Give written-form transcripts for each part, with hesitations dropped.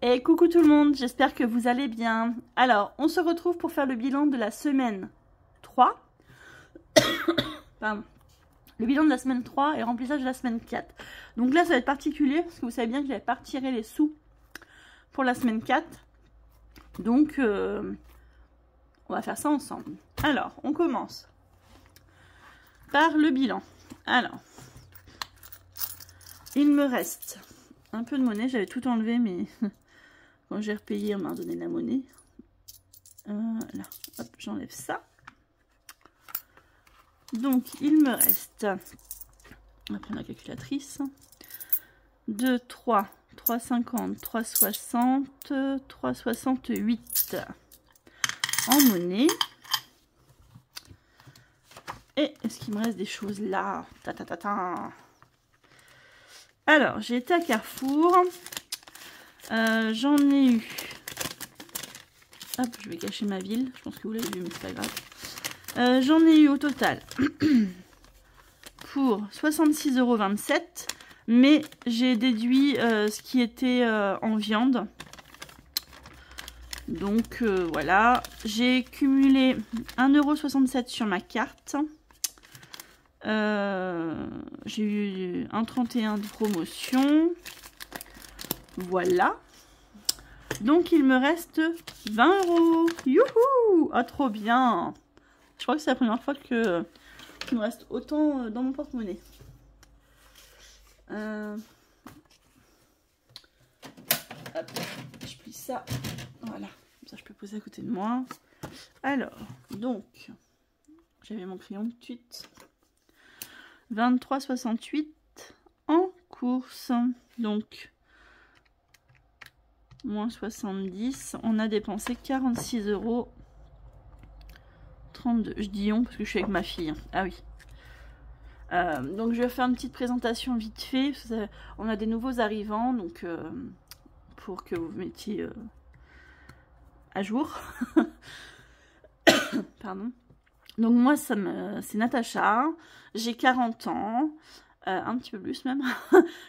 Et coucou tout le monde, j'espère que vous allez bien. Alors, on se retrouve pour faire le bilan de la semaine 3. Pardon. Le bilan de la semaine 3 et le remplissage de la semaine 4. Donc là, ça va être particulier parce que vous savez bien que je n'avais pas retiré les sous pour la semaine 4. Donc, on va faire ça ensemble. Alors, on commence par le bilan. Alors, il me reste un peu de monnaie. J'avais tout enlevé, mais quand j'ai repayé, on m'a donné de la monnaie. Là, hop, j'enlève ça. Donc, il me reste, on va prendre la calculatrice, 2, 3, 3,50, 3,60, 3,68 en monnaie. Et est-ce qu'il me reste des choses là? Alors, j'ai été à Carrefour. J'en ai eu. Hop, je vais cacher ma ville. Je pense que vous l'avez vu, mais c'est pas grave. J'en ai eu au total pour 66,27 €. Mais j'ai déduit ce qui était en viande. Donc voilà. J'ai cumulé 1,67 € sur ma carte. J'ai eu 1,31 € de promotion. Voilà. Donc il me reste 20 €. Youhou! Ah, trop bien! Je crois que c'est la première fois qu'il me reste autant dans mon porte-monnaie. Hop, je plie ça. Voilà. Comme ça, je peux poser à côté de moi. Alors, donc, j'avais mon crayon de tuite. 23,68 en course. Donc, moins 70. On a dépensé 46,32 €. Je dis on parce que je suis avec ma fille. Ah oui. Donc je vais faire une petite présentation vite fait. On a des nouveaux arrivants. Donc pour que vous vous mettiez à jour. Pardon. Donc moi c'est Natacha. J'ai 40 ans. Un petit peu plus même.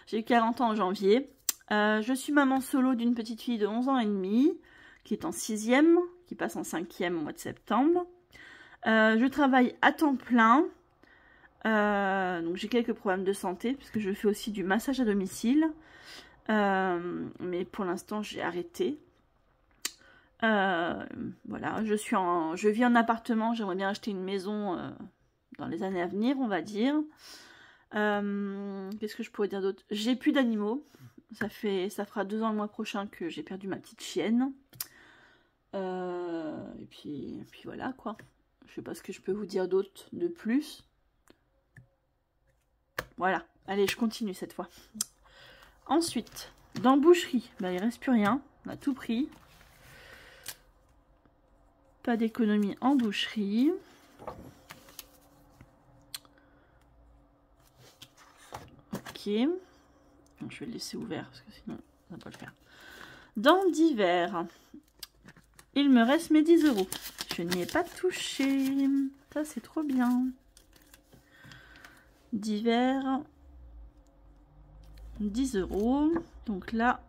J'ai 40 ans en janvier. Je suis maman solo d'une petite fille de 11 ans et demi. Qui est en 6e. Qui passe en 5e au mois de septembre. Je travaille à temps plein. Donc j'ai quelques problèmes de santé puisque je fais aussi du massage à domicile. Mais pour l'instant j'ai arrêté. Voilà, je vis en appartement. J'aimerais bien acheter une maison dans les années à venir, on va dire. Qu'est-ce que je pourrais dire d'autre? J'ai plus d'animaux. Ça fera 2 ans le mois prochain que j'ai perdu ma petite chienne. Et puis voilà quoi. Je sais pas ce que je peux vous dire d'autre de plus. Voilà. Allez, je continue cette fois. Ensuite, dans boucherie, ben, il reste plus rien. On a tout pris. Pas d'économie en boucherie. Ok. Donc, je vais le laisser ouvert parce que sinon, on va pas le faire. Dans divers, il me reste mes 10 €. Je n'y ai pas touché. Ça, c'est trop bien. Divers, 10 €. Donc là,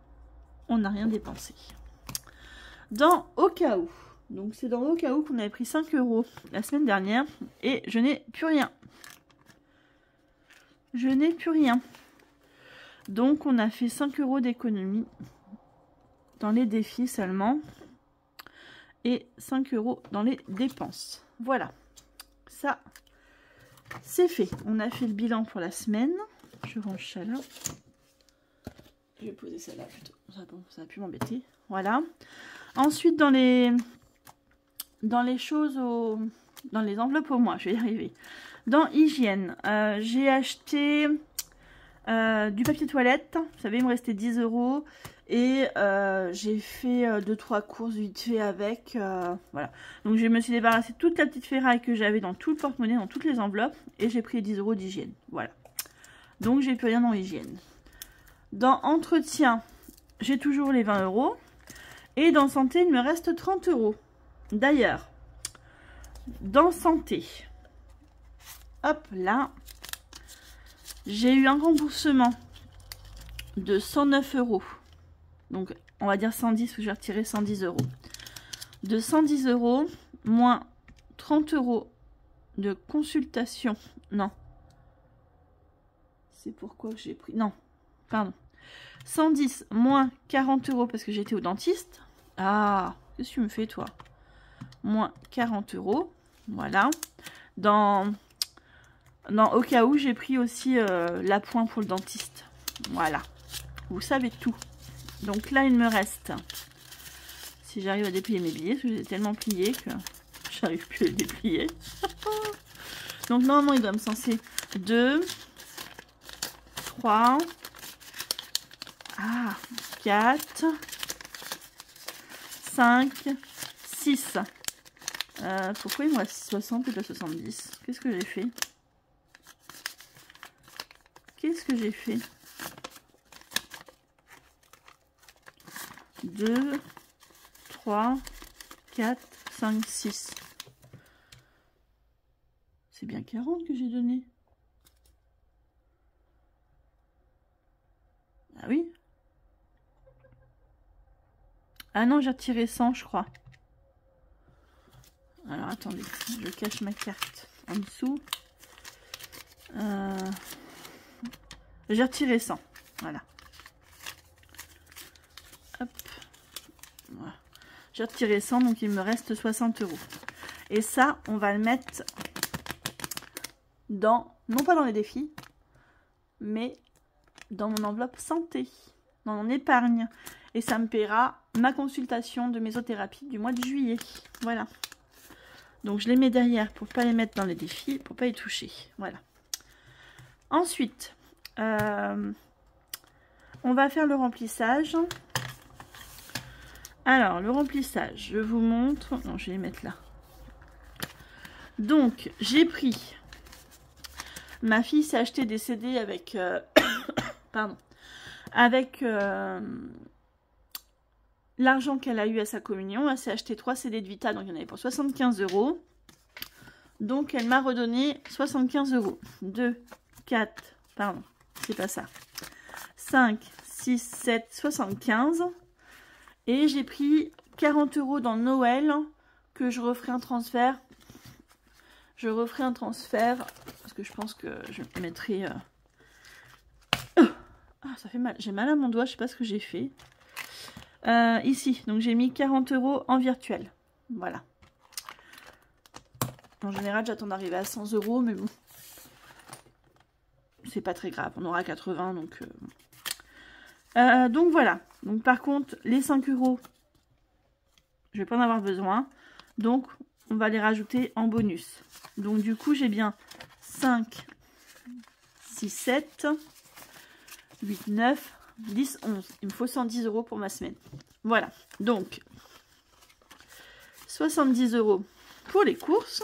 on n'a rien dépensé. Dans au cas où. Donc c'est dans au cas où qu'on avait pris 5 € la semaine dernière. Et je n'ai plus rien. Je n'ai plus rien. Donc on a fait 5 € d'économie. Dans les défis seulement. Et 5 € dans les dépenses. Voilà. Ça, c'est fait. On a fait le bilan pour la semaine. Je range ça là. Je vais poser ça là plutôt. Ça va plus m'embêter. Voilà. Ensuite, dans les choses dans les enveloppes au mois, je vais y arriver. Dans hygiène, j'ai acheté du papier toilette. Vous savez, il me restait 10 €. Et j'ai fait 2-3 courses vite fait avec. Voilà. Donc je me suis débarrassée de toute la petite ferraille que j'avais dans tout le porte-monnaie, dans toutes les enveloppes. Et j'ai pris 10 € d'hygiène. Voilà. Donc j'ai plus rien dans hygiène. Dans entretien, j'ai toujours les 20 €. Et dans santé, il me reste 30 €. D'ailleurs, dans santé, hop là, j'ai eu un remboursement de 109 € Donc, on va dire 110, je vais retirer 110 euros. De 110 euros, moins 30 euros de consultation. Non. C'est pourquoi j'ai pris... Non, pardon. 110 moins 40 euros parce que j'étais au dentiste. Ah, qu'est-ce que tu me fais, toi? Moins 40 euros. Voilà. Au cas où, j'ai pris aussi l'appoint pour le dentiste. Voilà. Vous savez tout. Donc là, il me reste... Si j'arrive à déplier mes billets, parce que j'ai tellement plié que j'arrive plus à les déplier. Donc normalement, il doit me censer 2, 3, 4, 5, 6. Pourquoi il me reste 60 et pas 70? Qu'est-ce que j'ai fait? Qu'est-ce que j'ai fait? 2, 3, 4, 5, 6. C'est bien 40 que j'ai donné. Ah oui. Ah non, j'ai retiré 100, je crois. Alors, attendez. Je cache ma carte en dessous. J'ai retiré 100. Voilà. Hop. Voilà. J'ai retiré 100, donc il me reste 60 euros. Et ça, on va le mettre dans, non pas dans les défis, mais dans mon enveloppe santé, dans mon épargne. Et ça me paiera ma consultation de mésothérapie du mois de juillet. Voilà. Donc je les mets derrière pour ne pas les mettre dans les défis, pour ne pas y toucher. Voilà. Ensuite, on va faire le remplissage. Alors, le remplissage, je vous montre. Non, je vais les mettre là. Donc, j'ai pris... Ma fille s'est acheté des CD avec... pardon. Avec l'argent qu'elle a eu à sa communion. Elle s'est acheté 3 CD de Vita, donc il y en avait pour 75 euros. Donc, elle m'a redonné 75 euros. 2, 4, pardon, c'est pas ça. 5, 6, 7, 75. Et j'ai pris 40 euros dans Noël, que je referai un transfert. Je referai un transfert, parce que je pense que je mettrai... Ah, ça fait mal. J'ai mal à mon doigt, je sais pas ce que j'ai fait. Ici, donc j'ai mis 40 euros en virtuel. Voilà. En général, j'attends d'arriver à 100 euros, mais bon. C'est pas très grave, on aura 80, donc... donc voilà. Donc par contre, les 5 euros, je vais pas en avoir besoin. Donc, on va les rajouter en bonus. Donc du coup, j'ai bien 5, 6, 7, 8, 9, 10, 11. Il me faut 110 euros pour ma semaine. Voilà. Donc, 70 euros pour les courses.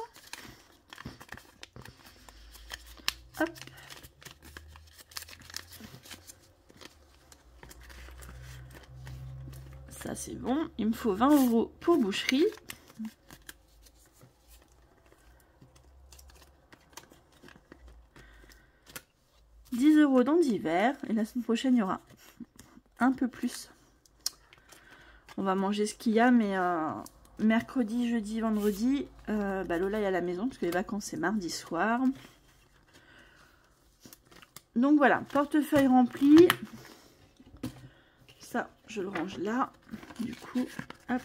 Hop. Ça, c'est bon. Il me faut 20 euros pour boucherie. Dans d'hiver, et la semaine prochaine il y aura un peu plus. On va manger ce qu'il y a, mais mercredi, jeudi, vendredi, Lola est à la maison parce que les vacances c'est mardi soir. Donc voilà, portefeuille rempli. Ça, je le range là. Du coup, hop.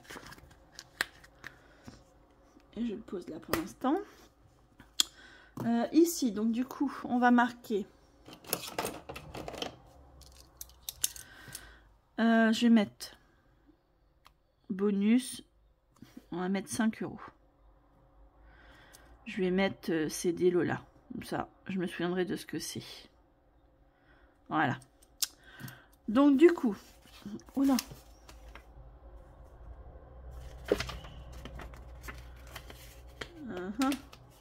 Et je le pose là pour l'instant. Ici, donc du coup, on va marquer. Je vais mettre bonus. On va mettre 5 euros. Je vais mettre CD Lola. Comme ça, je me souviendrai de ce que c'est. Voilà. Donc du coup, oula.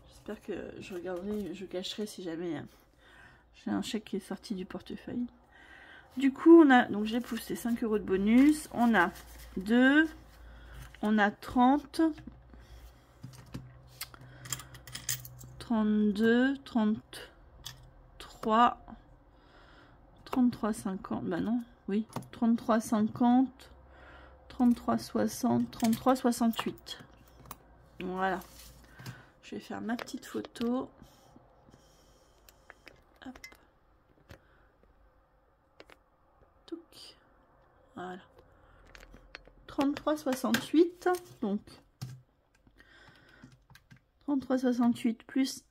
J'espère que je regarderai, je cacherai si jamais j'ai un chèque qui est sorti du portefeuille. Du coup, on a, donc j'ai poussé 5 euros de bonus. On a 2, on a 30, 32, 33, 33, 50. Bah non, oui, 33,50, 33,60, 33,68. Voilà. Je vais faire ma petite photo. Hop. Touc. Voilà. 33,68. Donc 33,68 plus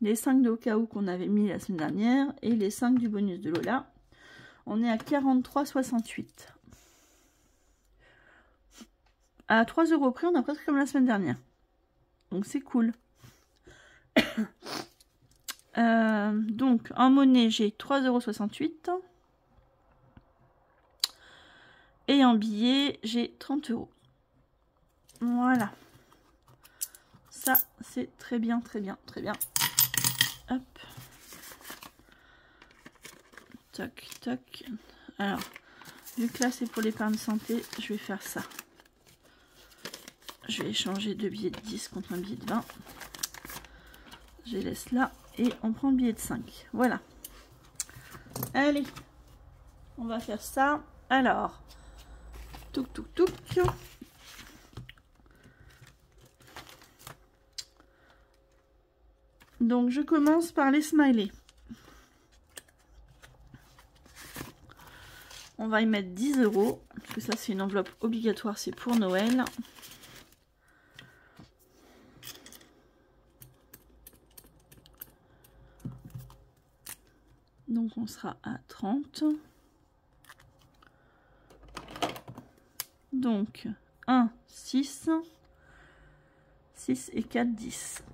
les 5 de au cas où qu'on avait mis la semaine dernière et les 5 du bonus de Lola. On est à 43,68. À 3 € près, on a presque comme la semaine dernière. Donc c'est cool. Donc en monnaie, j'ai 3,68 €. Et en billet, j'ai 30 €. Voilà. Ça, c'est très bien, très bien, très bien. Hop. Toc, toc. Alors, vu que là, c'est pour l'épargne santé, je vais faire ça. Je vais échanger 2 billets de 10 contre un billet de 20. Je les laisse là. Et on prend le billet de 5. Voilà. Allez. On va faire ça. Alors. Touc, touc, touc. Donc, je commence par les smileys. On va y mettre 10 €. Parce que ça, c'est une enveloppe obligatoire. C'est pour Noël. Donc, on sera à 30. Donc, 1, 6. 6 et 4, 10.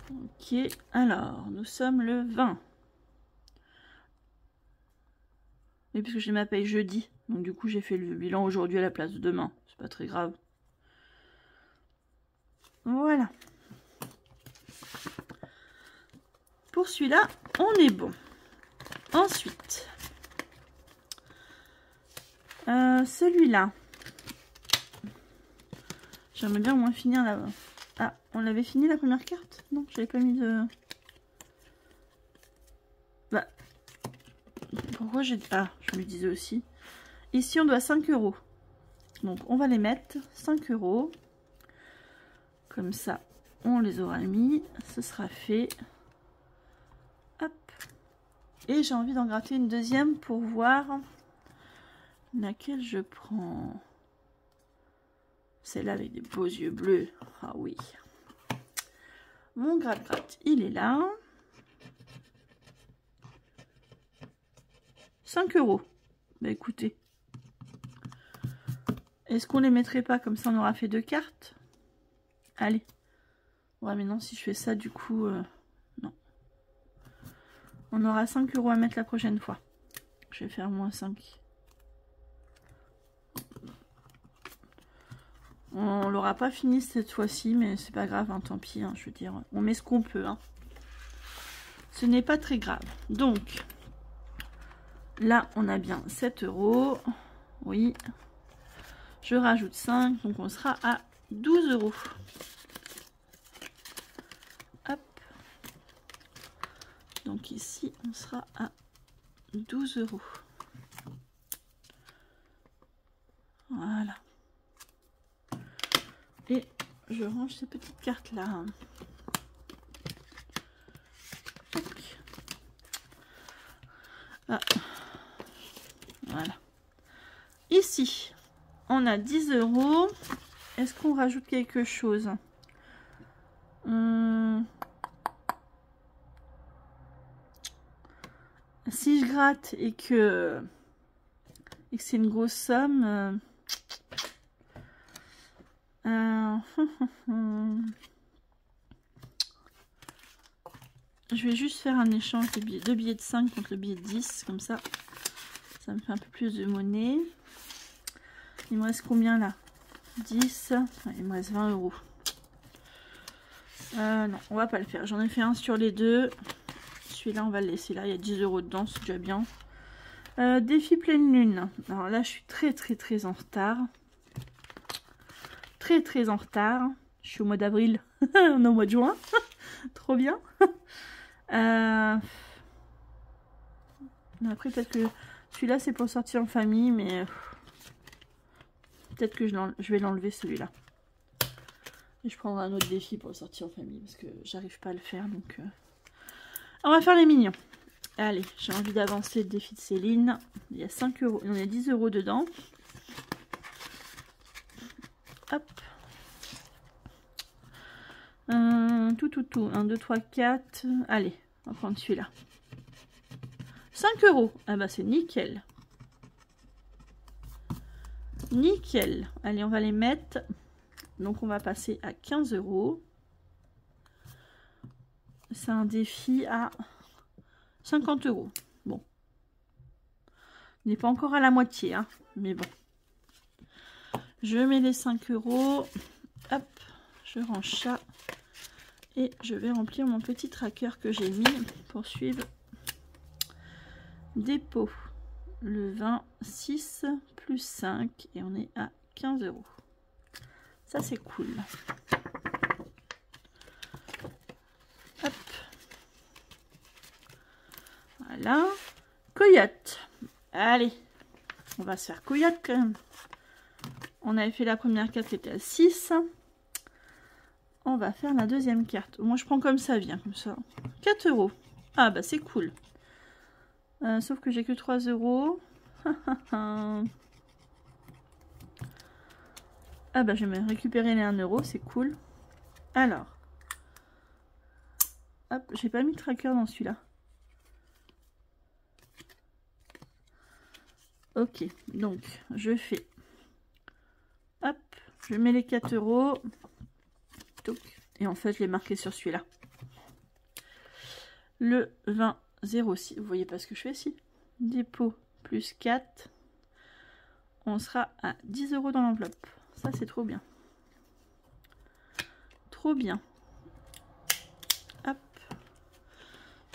Ok, alors, nous sommes le 20. Et puisque j'ai ma paye jeudi, donc du coup j'ai fait le bilan aujourd'hui à la place de demain. C'est pas très grave. Voilà. Pour celui-là, on est bon. Ensuite, celui-là. J'aimerais bien au moins finir là. Ah, on l'avait fini la première carte? Non, j'avais pas mis de... Bah, pourquoi j'ai... Ah, je me disais aussi. Ici, on doit 5 €. Donc, on va les mettre 5 €. Comme ça, on les aura mis. Ce sera fait. Hop. Et j'ai envie d'en gratter une deuxième pour voir laquelle je prends. Celle-là avec des beaux yeux bleus. Ah oui. Mon gratte-gratte, il est là. 5 €. Bah écoutez. Est-ce qu'on les mettrait pas comme ça on aura fait 2 cartes? Allez. Ouais mais non, si je fais ça du coup... non. On aura 5 € à mettre la prochaine fois. Je vais faire moins 5. On l'aura pas fini cette fois-ci, mais c'est pas grave, hein, tant pis. Hein, je veux dire, on met ce qu'on peut. Hein. Ce n'est pas très grave. Donc, là, on a bien 7 €. Oui. Je rajoute 5, donc on sera à 12 €. Hop. Donc ici, on sera à 12 €. Voilà. Et je range ces petites cartes là. Ah. Voilà. Ici, on a 10 €. Est-ce qu'on rajoute quelque chose? Si je gratte et que c'est une grosse somme... je vais juste faire un échange de billets, 2 billets de 5 contre le billet de 10, comme ça, ça me fait un peu plus de monnaie. Il me reste combien là? 10, il me reste 20 €. Non, on va pas le faire. J'en ai fait un sur les deux. Celui-là, on va le laisser là. Il y a 10 € dedans, c'est déjà bien. Défi pleine lune. Alors là, je suis très en retard. Très en retard. Je suis au mois d'avril. On est au mois de juin. Trop bien. Après, peut-être que celui-là, c'est pour sortir en famille, mais peut-être que je vais l'enlever celui-là. Et je prendrai un autre défi pour le sortir en famille, parce que j'arrive pas à le faire, donc... On va faire les mignons. Allez, j'ai envie d'avancer le défi de Céline. Il y a 5 euros, il y a 10 euros dedans. Hop. Tout. 1, 2, 3, 4. Allez, on va prendre celui-là. 5 euros. Ah bah c'est nickel. Nickel. Allez, on va les mettre. Donc on va passer à 15 euros. C'est un défi à 50 euros. Bon. On n'est pas encore à la moitié, hein, mais bon. Je mets les 5 euros. Hop, je range ça. Et je vais remplir mon petit tracker que j'ai mis pour suivre. Dépôt. Le 26 plus 5. Et on est à 15 euros. Ça, c'est cool. Hop. Voilà. Coyote. Allez. On va se faire coyote quand même. On avait fait la première carte qui était à 6. On va faire la deuxième carte. Moi, je prends comme ça vient, comme ça. 4 euros. Ah, bah, c'est cool. Sauf que j'ai que 3 euros. Ah, bah, je vais récupérer les 1 euro. C'est cool. Alors. Hop, j'ai pas mis de tracker dans celui-là. Ok, donc, je fais... Hop, je mets les 4 euros. Et en fait, je l'ai marqué sur celui-là. Le 20,06. Vous voyez pas ce que je fais ici? Dépôt plus 4. On sera à 10 euros dans l'enveloppe. Ça, c'est trop bien. Trop bien. Hop.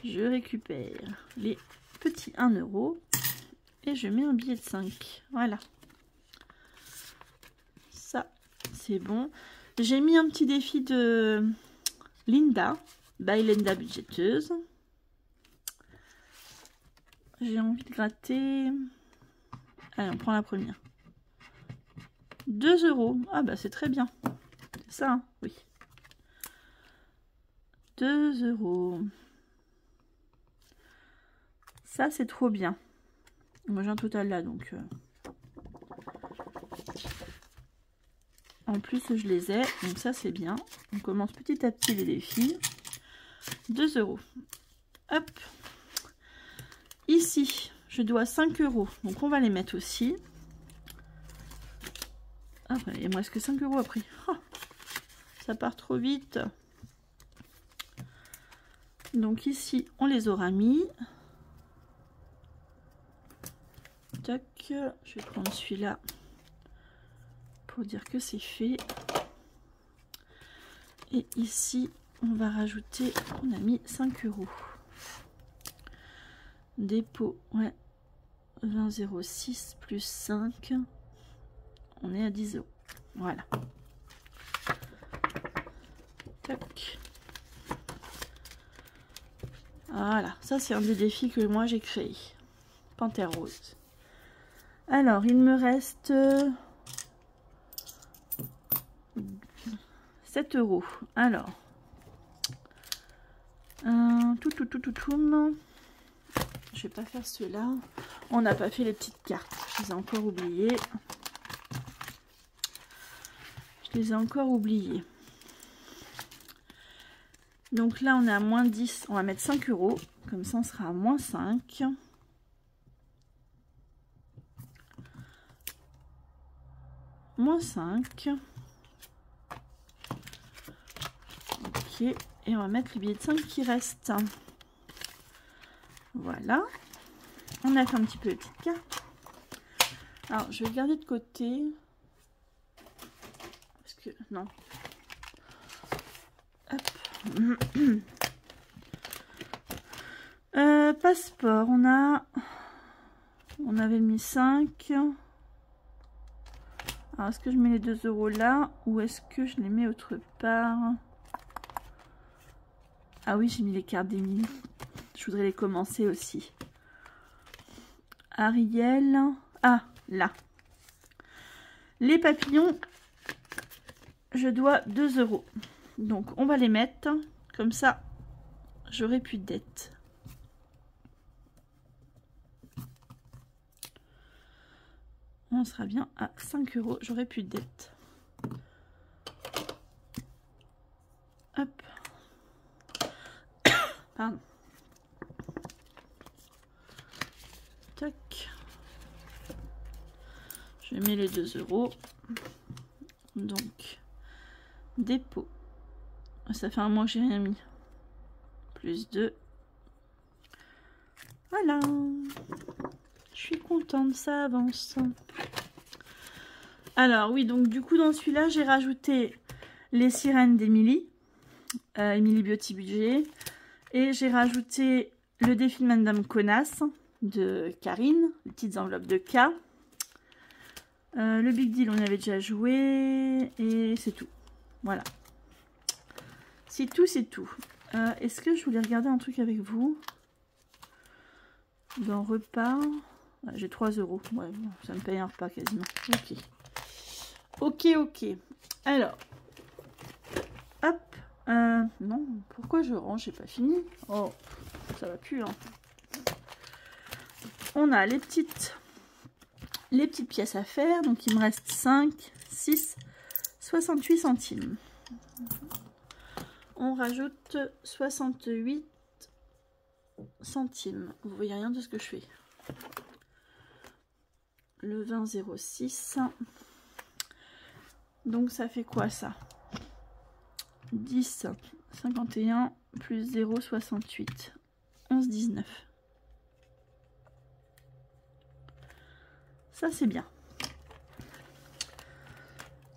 Je récupère les petits 1 euro. Et je mets un billet de 5. Voilà. Ça, c'est bon. J'ai mis un petit défi de Linda, by Linda Budgéteuse. J'ai envie de gratter. Allez, on prend la première. 2 euros. Ah bah c'est très bien. C'est ça, hein? Oui. 2 euros. Ça, c'est trop bien. Moi, j'ai un total là, donc... En plus, je les ai, donc ça, c'est bien. On commence petit à petit les défis. 2 euros. Hop. Ici, je dois 5 euros. Donc, on va les mettre aussi. Ah, il me reste que 5 euros après. Oh, ça part trop vite. Donc, ici, on les aura mis. Tac. Je vais prendre celui-là pour dire que c'est fait. Et ici, on va rajouter, on a mis 5 euros. Dépôt, ouais, 20,06 plus 5. On est à 10 euros. Voilà. Tac. Voilà, ça c'est un des défis que moi j'ai créé. Panthère rose. Alors, il me reste 7 euros. Alors, je vais pas faire ceux-là. On n'a pas fait les petites cartes. Je les ai encore oubliées. Je les ai encore oubliées. Donc là, on est à moins 10. On va mettre 5 euros. Comme ça, on sera à moins 5. Moins 5. Ok. Et on va mettre le billet de 5 qui reste. Voilà. On a fait un petit peu les petites cartes. Alors, je vais le garder de côté. Parce que, non. Hop. Passeport, on avait mis 5. Alors, est-ce que je mets les 2 euros là ou est-ce que je les mets autre part? Ah oui, j'ai mis les cartes des 1000. Je voudrais les commencer aussi. Ariel. Ah, là. Les papillons, je dois 2 €. Donc, on va les mettre. Comme ça, j'aurai plus de dettes. On sera bien à 5 €. J'aurai plus de dettes. Hop. Pardon. Tac. Je mets les 2 €. Donc, dépôt. Ça fait un mois que j'ai rien mis. Plus 2. Voilà. Je suis contente, ça avance. Alors, oui, donc du coup, dans celui-là, j'ai rajouté les sirènes d'Emily. Emily Beauty Budget. Et j'ai rajouté le défi de Madame Connasse de Karine. Les petites enveloppes de K. Le Big Deal, on avait déjà joué. Et c'est tout. Voilà. C'est tout, c'est tout. Est-ce que je voulais regarder un truc avec vous? Dans repas. J'ai 3 €. Ouais, ça me paye un repas quasiment. Ok. Ok, ok. Alors. Hop. Non, pourquoi je range? J'ai pas fini. Oh, ça va plus, hein. On a les petites pièces à faire. Donc, il me reste 5, 6, 68 centimes. On rajoute 68 centimes. Vous voyez rien de ce que je fais. Le 20,06. Donc, ça fait quoi, ça? 10, 51 plus 0,68. 11,19. Ça, c'est bien.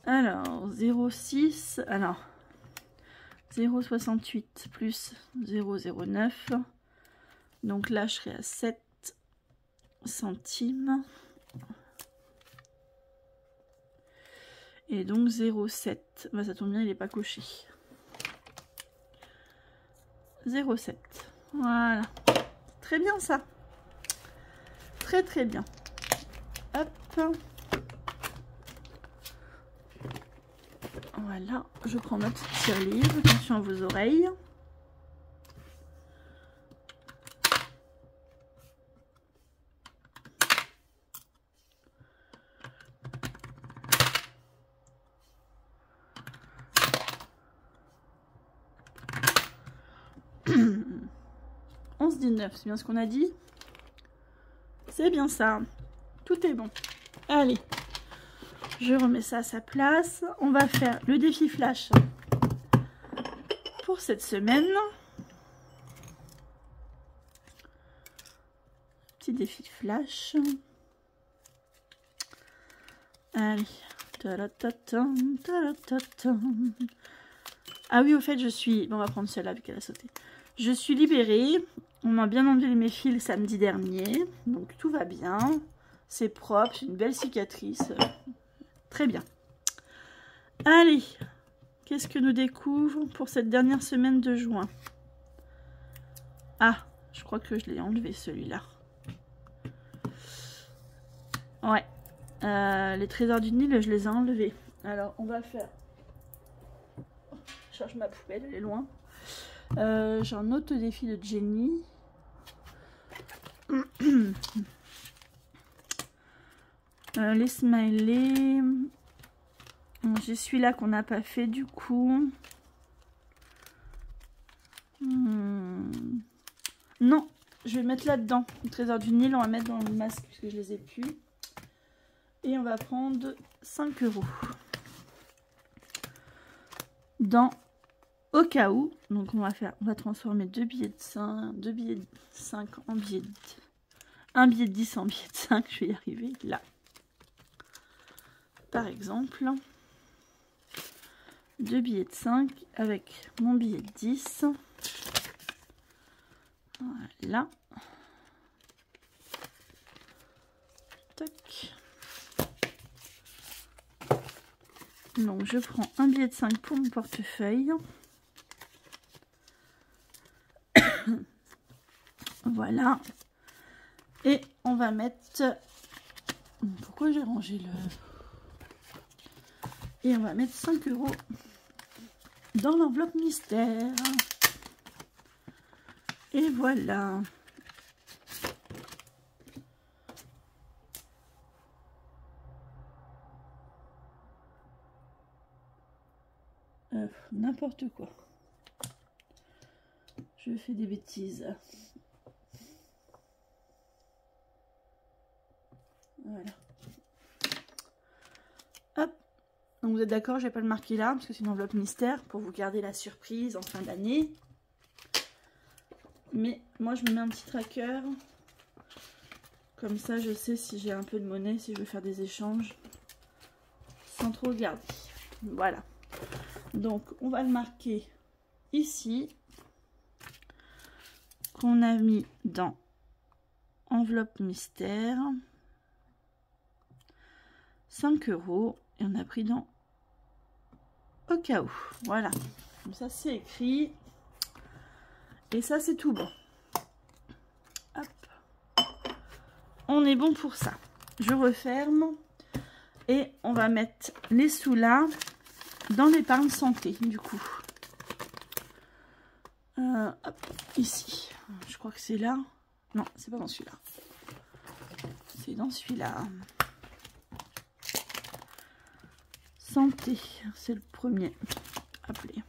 Alors, 0,6. Alors, 0,68 plus 0,09. Donc là, je serai à 7 centimes. Et donc 0,7. Bah, ça tombe bien, il n'est pas coché. 0,7. Voilà. Très bien, ça. Très, très bien. Hop. Voilà. Je prends ma petite tirelire. Attention à vos oreilles. On se dit 9, c'est bien ce qu'on a dit. C'est bien ça. Tout est bon. Allez. Je remets ça à sa place. On va faire le défi flash pour cette semaine. Petit défi flash. Allez. Ah oui, au fait, je suis... Bon, on va prendre celle-là vu qu'elle a sauté. Je suis libérée. On m'a bien enlevé mes fils samedi dernier. Donc, tout va bien. C'est propre. C'est une belle cicatrice. Très bien. Allez. Qu'est-ce que nous découvrons pour cette dernière semaine de juin? Ah, je crois que je l'ai enlevé, celui-là. Ouais. Les trésors du Nil, je les ai enlevés. Alors, on va faire... Je cherche ma poubelle, elle est loin. J'ai un autre défi de Jenny. Les smileys. J'ai celui-là qu'on n'a pas fait du coup. Non, je vais mettre là-dedans. Le trésor du Nil, on va mettre dans le masque puisque je les ai plus. Et on va prendre 5 €. Dans au cas où. Donc on va transformer 2 billets de 5, 2 billets de 5 en billets de... Un billet de 10 en billet de 5, je vais y arriver là. Par exemple, 2 billets de 5 avec mon billet de 10. Voilà. Tac. Donc je prends un billet de 5 pour mon portefeuille. Voilà. Et on on va mettre... Pourquoi j'ai rangé le... Et on va mettre 5 € dans l'enveloppe mystère. Et voilà. N'importe quoi. Je fais des bêtises. Voilà. Hop. Donc vous êtes d'accord, je vais pas le marquer là parce que c'est une enveloppe mystère pour vous garder la surprise en fin d'année. Mais moi je me mets un petit tracker. Comme ça je sais si j'ai un peu de monnaie, si je veux faire des échanges. Sans trop regarder. Voilà. Donc on va le marquer ici. Qu'on a mis dans enveloppe mystère. 5 € et on a pris dans au cas où. Voilà. Comme ça c'est écrit. Et ça c'est tout bon. Hop. On est bon pour ça. Je referme. Et on va mettre les sous là dans l'épargne santé du coup. Hop, ici. Je crois que c'est là. Non, c'est pas dans celui-là. C'est dans celui-là. Santé, c'est le premier. Appelé.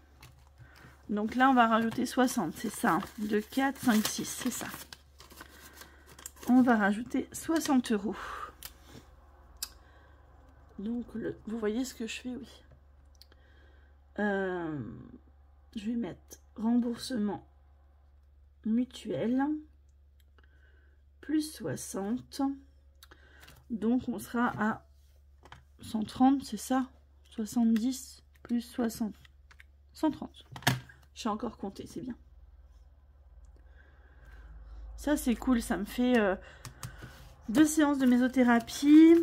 Donc là, on va rajouter 60, c'est ça. 2, 4, 5, 6, c'est ça. On va rajouter 60 €. Donc, vous voyez ce que je fais, oui. Je vais mettre remboursement mutuel plus 60. Donc, on sera à 130, c'est ça? 70 plus 60. 130. J'ai encore compté, c'est bien. Ça, c'est cool. Ça me fait 2 séances de mésothérapie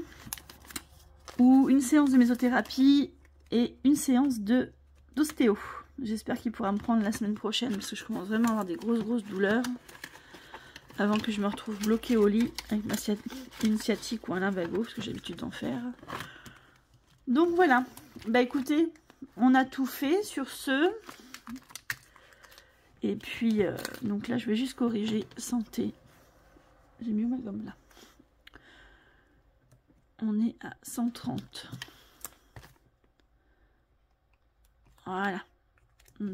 ou une séance de mésothérapie et une séance d'ostéo. J'espère qu'il pourra me prendre la semaine prochaine parce que je commence vraiment à avoir des grosses douleurs avant que je me retrouve bloquée au lit avec une sciatique ou un lumbago parce que j'ai l'habitude d'en faire. Donc voilà. Bah écoutez, on a tout fait sur ce. Et puis, donc là, je vais juste corriger santé. J'ai mis où ma gomme là? On est à 130. Voilà.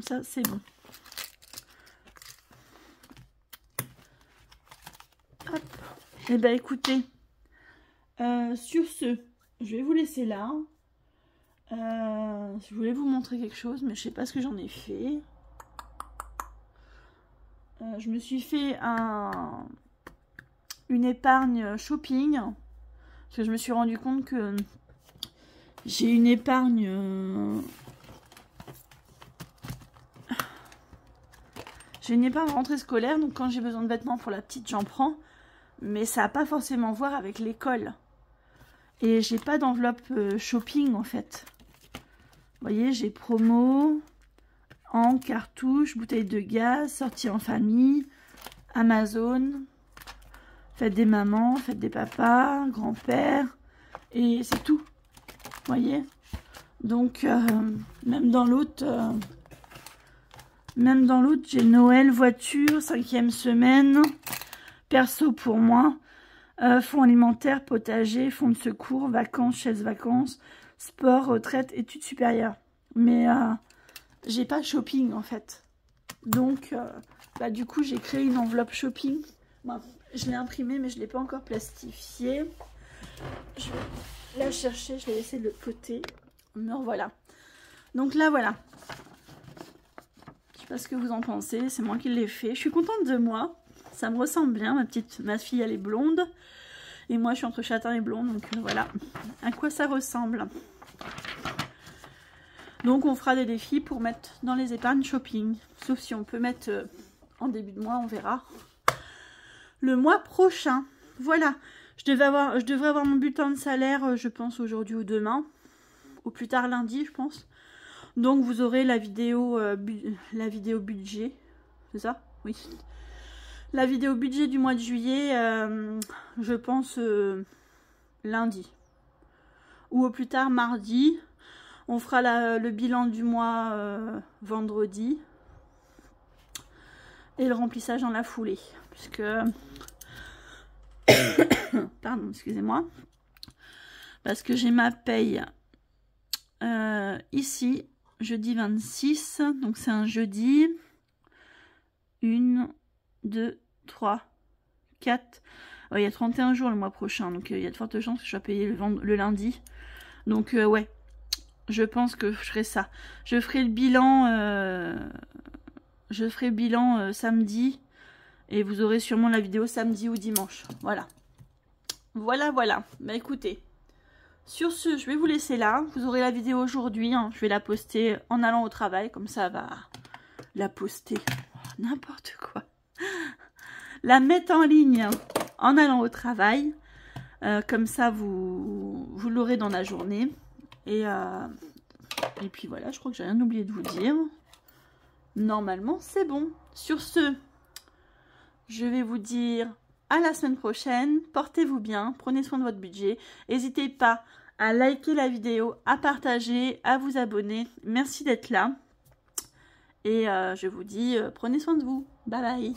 Ça, c'est bon. Hop. Et ben écoutez, sur ce, je vais vous laisser là. Je voulais vous montrer quelque chose, mais je sais pas ce que j'en ai fait. Je me suis fait une épargne shopping. Parce que je me suis rendu compte que j'ai une épargne... J'ai une épargne rentrée scolaire, donc quand j'ai besoin de vêtements pour la petite, j'en prends. Mais ça n'a pas forcément à voir avec l'école. Et j'ai pas d'enveloppe shopping en fait. Vous voyez, j'ai promo, en cartouche, bouteille de gaz, sortie en famille, Amazon, fête des mamans, fête des papas, grand-père, et c'est tout. Vous voyez? Donc, même dans l'autre, j'ai Noël, voiture, 5e semaine, perso pour moi, fonds alimentaire, potager, fonds de secours, vacances, chaise vacances, sport, retraite, études supérieures. Mais j'ai pas shopping en fait. Donc, bah, du coup, j'ai créé une enveloppe shopping. Bon, je l'ai imprimée, mais je ne l'ai pas encore plastifiée. Je vais la chercher, je l'ai laissée de l'autre côté. Me revoilà. Donc là, voilà. Je sais pas ce que vous en pensez, c'est moi qui l'ai fait. Je suis contente de moi. Ça me ressemble bien, ma fille elle est blonde. Et moi je suis entre châtain et blonde, donc voilà à quoi ça ressemble. Donc on fera des défis pour mettre dans les épargnes shopping. Sauf si on peut mettre en début de mois, on verra. Le mois prochain. Voilà. Je devrais avoir mon bulletin de salaire, je pense, aujourd'hui ou demain. Au plus tard lundi, je pense. Donc vous aurez la vidéo budget. C'est ça? Oui. La vidéo budget du mois de juillet, je pense lundi. Ou au plus tard mardi. On fera le bilan du mois vendredi. Et le remplissage dans la foulée. Puisque... Pardon, excusez-moi. Parce que j'ai ma paye ici, jeudi 26. Donc c'est un jeudi. 1, 2, 3, 4. Il y a 31 jours le mois prochain. Donc il y a de fortes chances que je sois payée le lundi. Donc ouais. Je pense que je ferai ça. Je ferai le bilan... samedi. Et vous aurez sûrement la vidéo samedi ou dimanche. Voilà. Voilà. Bah écoutez. Sur ce, je vais vous laisser là. Vous aurez la vidéo aujourd'hui. Hein. Je vais la poster en allant au travail. Comme ça, va la poster. Oh, n'importe quoi. La mettre en ligne en allant au travail. Comme ça, vous l'aurez dans la journée. Et puis voilà, je crois que j'ai rien oublié de vous dire. Normalement, c'est bon. Sur ce, je vais vous dire à la semaine prochaine. Portez-vous bien, prenez soin de votre budget. N'hésitez pas à liker la vidéo, à partager, à vous abonner. Merci d'être là. Et je vous dis, prenez soin de vous. Bye bye.